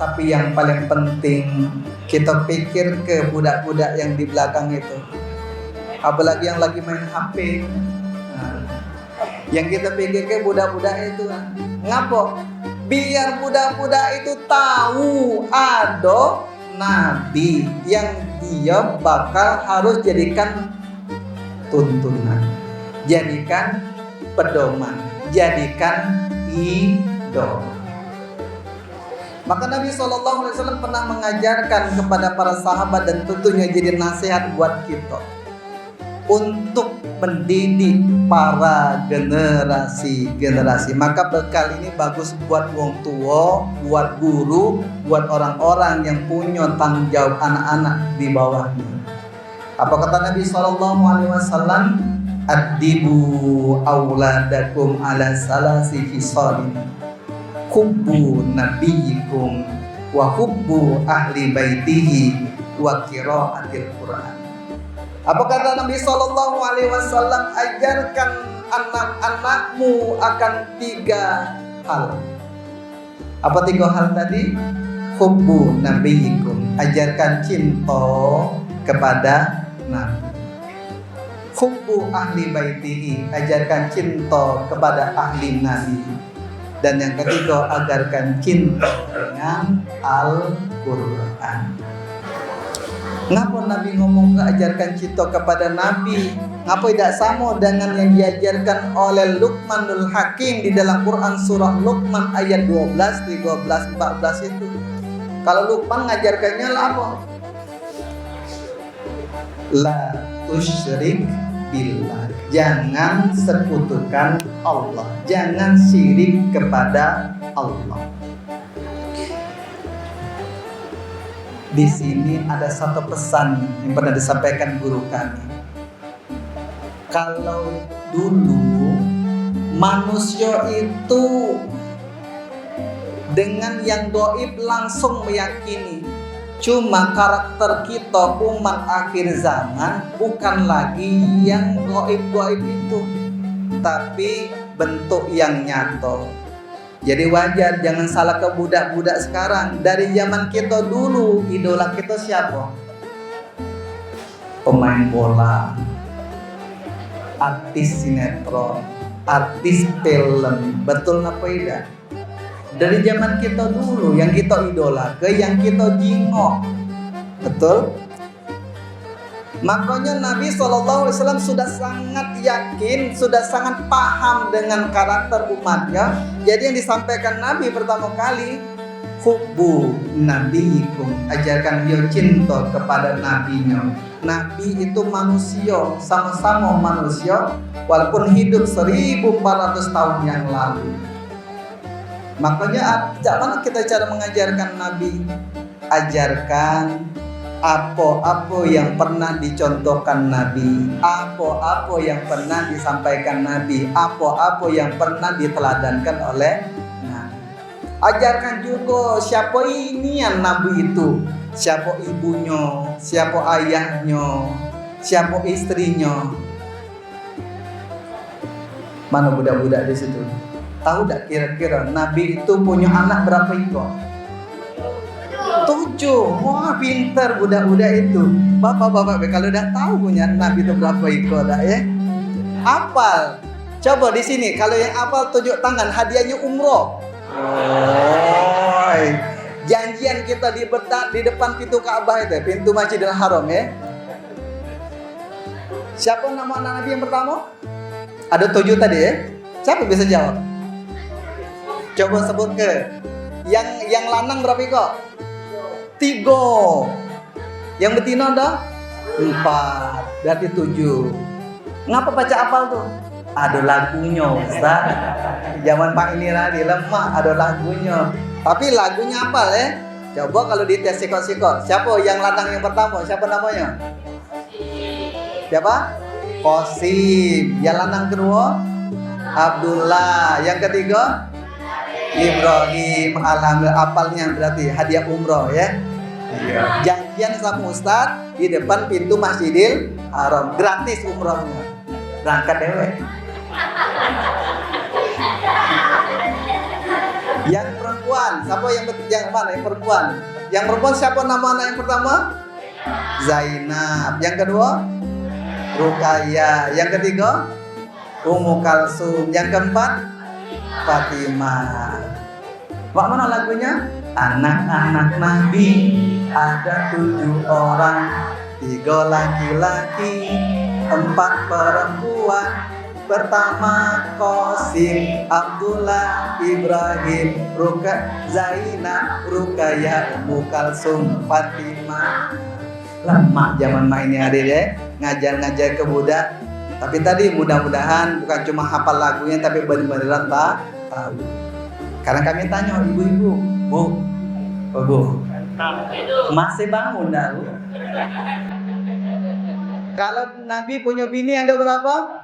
Tapi yang paling penting kita pikir ke budak-budak yang di belakang itu. Apalagi yang lagi main HP. Nah, yang kita pikir ke budak-budak itu. Ngapo? Biar budak-budak itu tahu ada Nabi yang dia bakal harus jadikan tuntunan, jadikan pedoman, jadikan idol. Maka Nabi SAW pernah mengajarkan kepada para sahabat dan tentunya jadi nasihat buat kita untuk mendidik para generasi. Maka bekal ini bagus buat wong tua, buat guru, buat orang-orang yang punya tanggung jawab anak-anak di bawahnya. Apa kata Nabi SAW? Addibu auladakum ala salasi fisalin, hubbu nabiyikum wa hubbu ahli baitihi wa qiraatil Quran. Apa kata Nabi SAW? Ajarkan anak-anakmu akan 3 hal. Apa 3 hal tadi? Hubbu nabiyikum, ajarkan cinta kepada Nabi. Hubbu ahli baitihi, ajarkan cinta kepada ahli Nabi. Dan yang ketiga, ajarkan cinta dengan Al-Quran. Ngapa Nabi ngomong ajarkan cinta kepada Nabi? Ngapa tidak sama dengan yang diajarkan oleh Luqmanul Hakim di dalam Quran surah Luqman ayat 12, 13, 14 itu? Kalau Luqman ngajarkannya apa? La tusyrik billah, jangan sekutukan Allah, jangan syirik kepada Allah. Di sini ada satu pesan yang pernah disampaikan guru kami. Kalau dulu manusia itu dengan yang gaib langsung meyakini. Cuma karakter kita umat akhir zaman bukan lagi yang gaib-gaib itu, tapi bentuk yang nyata. Jadi wajar, jangan salah ke budak-budak sekarang. Dari zaman kita dulu, idola kita siapa? Pemain bola, artis sinetron, artis film. Betul napa tidak? Dari zaman kita dulu, yang kita idola ke yang kita jingok. Betul? Makanya Nabi SAW sudah sangat yakin, sudah sangat paham dengan karakter umatnya. Jadi yang disampaikan Nabi pertama kali, hubbu nabiyikum, ajarkan dia cinta kepada nabinya. Nabi itu manusia, sama-sama manusia, walaupun hidup 1400 tahun yang lalu. Makanya mana kita cara mengajarkan Nabi? Ajarkan apa-apa yang pernah dicontohkan Nabi, apa-apa yang pernah disampaikan Nabi, apa-apa yang pernah diteladankan oleh Nabi. Ajarkan juga siapa ini yang Nabi itu, siapa ibunya, siapa ayahnya, siapa istrinya. Mana budak-budak di situ? Tahu tak kira-kira Nabi itu punya anak berapa ekor? 7. Wah, pintar budak-budak itu. Bapak-bapak kalau udah tahu punya Nabi itu berapa ekor dah ya? Hafal. Coba di sini kalau yang hafal tunjuk tangan, hadiahnya umroh. Oh. Janjian kita di depan pintu Ka'bah itu, pintu Masjidil Haram ya. Siapa nama anak Nabi yang pertama? Ada 7 tadi ya. Siapa bisa jawab? Coba sebut ke. Yang lanang berapa ekor? 3. Yang betina ada 4. Berarti 7. Ngapa baca apal tuh? Ada lagunya Ustaz. Zaman Pak ini tadi lemah, ada lagunya. Tapi lagunya apal ya? Coba kalau dites sikot-sikot. Siapa yang lanang yang pertama? Siapa namanya? Siapa? Qasim. Yang lanang kedua? Abdullah. Yang ketiga? Ibrahim. Alhamdulillah, apalnya berarti hadiah umroh ya. Iya. Janjian sama Ustadz di depan pintu Masjidil Haram, gratis umrohnya. Berangkat dewek. Yang perempuan perempuan. Siapa yang mana? Yang perempuan. Yang perempuan siapa nama anak yang pertama? Zainab. Yang kedua? Ruqayyah. Yang ketiga? Ummu Kalsum. Yang keempat? Fatimah. Mak mana lagunya? Anak-anak Nabi ada 7 orang, 3 laki-laki, 4 perempuan. Pertama Qasim, Abdullah, Ibrahim, Zainab, Ruqayyah, Ummu Kalsum, Fatimah. Lama zaman mainnya adik ya, ngajar-ngajar ke budak. Tapi tadi mudah-mudahan bukan cuma hafal lagunya tapi benar-benar tahu. Karena kami tanya ibu-ibu, Bu, masih bangun dah Bu? Kalau Nabi punya bini yang berapa?